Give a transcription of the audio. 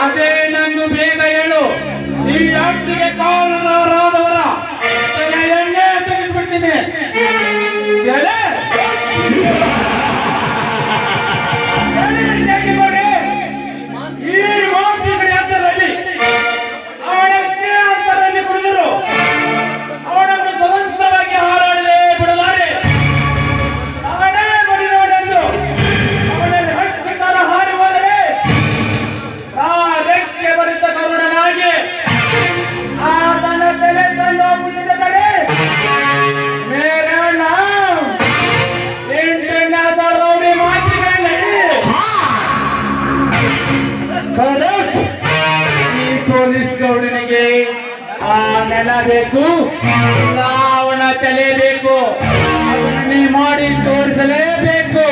ಅದೇ ನಂದು ಬೇಗ ಹೇಳು. ಈ ಅಟ್ಟಿಗೆ ಕಾರಣರಾದವರ ಎಣ್ಣೆ ತೆಗೆದುಬಿಡ್ತೀನಿ. ಈ ಮಾತಿನ ಹೆಸರಲ್ಲಿ ಅವನಷ್ಟೇ ಅಂತರಲ್ಲಿ ಕುಡಿದರು ಅವನನ್ನು ಸ್ವತಂತ್ರವಾಗಿ ಹಾರಾಡಲೇ ಬಿಡಲಾರೆ. ನಾನೇ ಬಡಿದವನೆಂದು ಅವನಲ್ಲಿ ಹಕ್ಕಿ ತರ ಹಾರಿ ಹೋದರೆ ರೆಕ್ಕೆ ಬರಿತ ಕರುಣನಾಗಿ ಆತನ ತಲೆ ತಂದು ಮುಗಿದರೆ ಮೇರೆ ಅಣ್ಣ ಇಂಟರ್ನ್ಯಾಷನಲ್ ರೌಡಿ ಮಾತಿನಲ್ಲಿ ಈ ಪೊಲೀಸ್ ಗೌಡನಿಗೆ ಆ ನೆಲ ಬೇಕು, ಅವನ ತಲೆ ಬೇಕು, ಅವನನ್ನೇ ಮಾಡಿ ತೋರಿಸಲೇಬೇಕು.